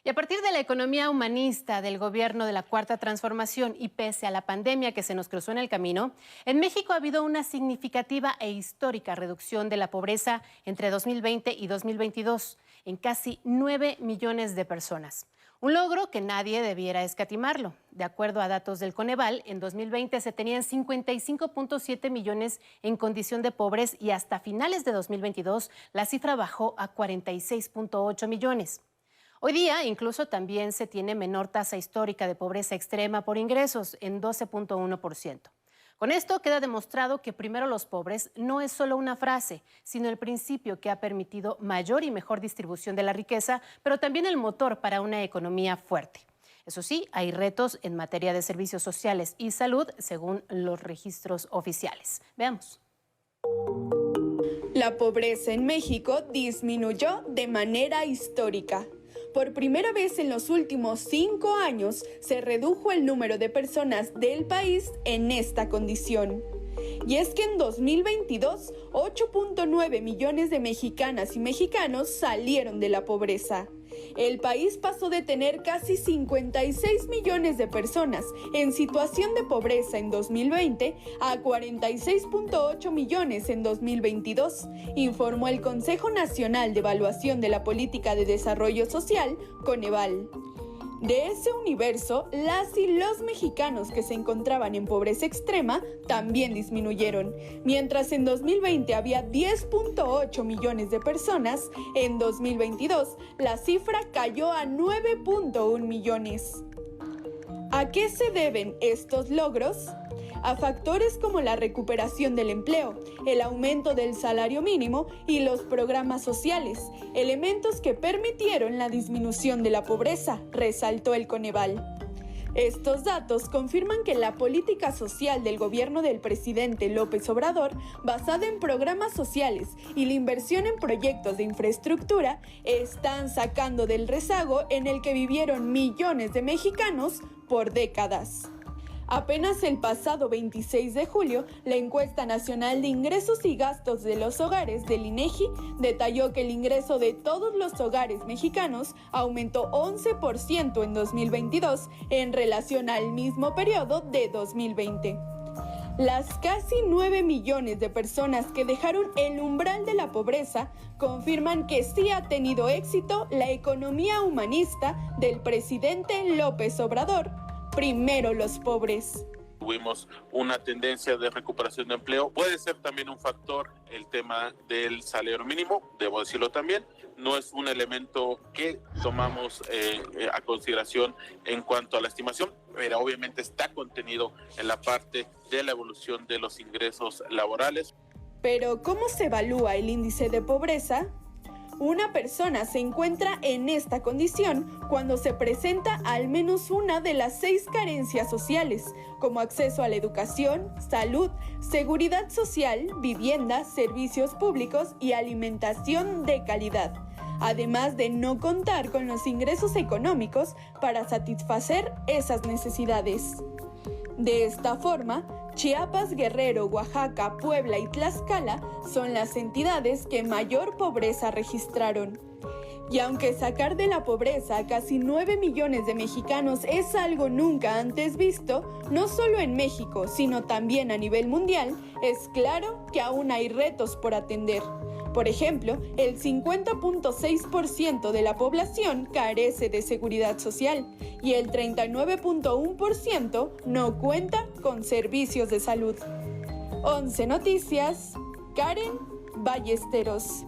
Y a partir de la economía humanista del gobierno de la Cuarta Transformación y pese a la pandemia que se nos cruzó en el camino, en México ha habido una significativa e histórica reducción de la pobreza entre 2020 y 2022 en casi 9 millones de personas. Un logro que nadie debiera escatimarlo. De acuerdo a datos del Coneval, en 2020 se tenían 55.7 millones en condición de pobres y hasta finales de 2022 la cifra bajó a 46.8 millones. Hoy día incluso también se tiene menor tasa histórica de pobreza extrema por ingresos, en 12.1%. Con esto queda demostrado que primero los pobres no es solo una frase, sino el principio que ha permitido mayor y mejor distribución de la riqueza, pero también el motor para una economía fuerte. Eso sí, hay retos en materia de servicios sociales y salud, según los registros oficiales. Veamos. La pobreza en México disminuyó de manera histórica. Por primera vez en los últimos 5 años se redujo el número de personas del país en esta condición. Y es que en 2022, 8.9 millones de mexicanas y mexicanos salieron de la pobreza. El país pasó de tener casi 56 millones de personas en situación de pobreza en 2020 a 46.8 millones en 2022, informó el Consejo Nacional de Evaluación de la Política de Desarrollo Social, Coneval. De ese universo, las y los mexicanos que se encontraban en pobreza extrema también disminuyeron. Mientras en 2020 había 10.8 millones de personas, en 2022 la cifra cayó a 9.1 millones. ¿A qué se deben estos logros? A factores como la recuperación del empleo, el aumento del salario mínimo y los programas sociales, elementos que permitieron la disminución de la pobreza, resaltó el Coneval. Estos datos confirman que la política social del gobierno del presidente López Obrador, basada en programas sociales y la inversión en proyectos de infraestructura, están sacando del rezago en el que vivieron millones de mexicanos por décadas. Apenas el pasado 26 de julio, la encuesta nacional de ingresos y gastos de los hogares del INEGI detalló que el ingreso de todos los hogares mexicanos aumentó 11% en 2022 en relación al mismo periodo de 2020. Las casi 9 millones de personas que dejaron el umbral de la pobreza confirman que sí ha tenido éxito la economía humanista del presidente López Obrador. Primero los pobres. Tuvimos una tendencia de recuperación de empleo. Puede ser también un factor el tema del salario mínimo, debo decirlo también. No es un elemento que tomamos a consideración en cuanto a la estimación, pero obviamente está contenido en la parte de la evolución de los ingresos laborales. Pero, ¿cómo se evalúa el índice de pobreza? Una persona se encuentra en esta condición cuando se presenta al menos una de las 6 carencias sociales, como acceso a la educación, salud, seguridad social, vivienda, servicios públicos y alimentación de calidad, además de no contar con los ingresos económicos para satisfacer esas necesidades. De esta forma, Chiapas, Guerrero, Oaxaca, Puebla y Tlaxcala son las entidades que mayor pobreza registraron. Y aunque sacar de la pobreza a casi 9 millones de mexicanos es algo nunca antes visto, no solo en México, sino también a nivel mundial, es claro que aún hay retos por atender. Por ejemplo, el 50.6% de la población carece de seguridad social y el 39.1% no cuenta con servicios de salud. 11 Noticias, Karen Ballesteros.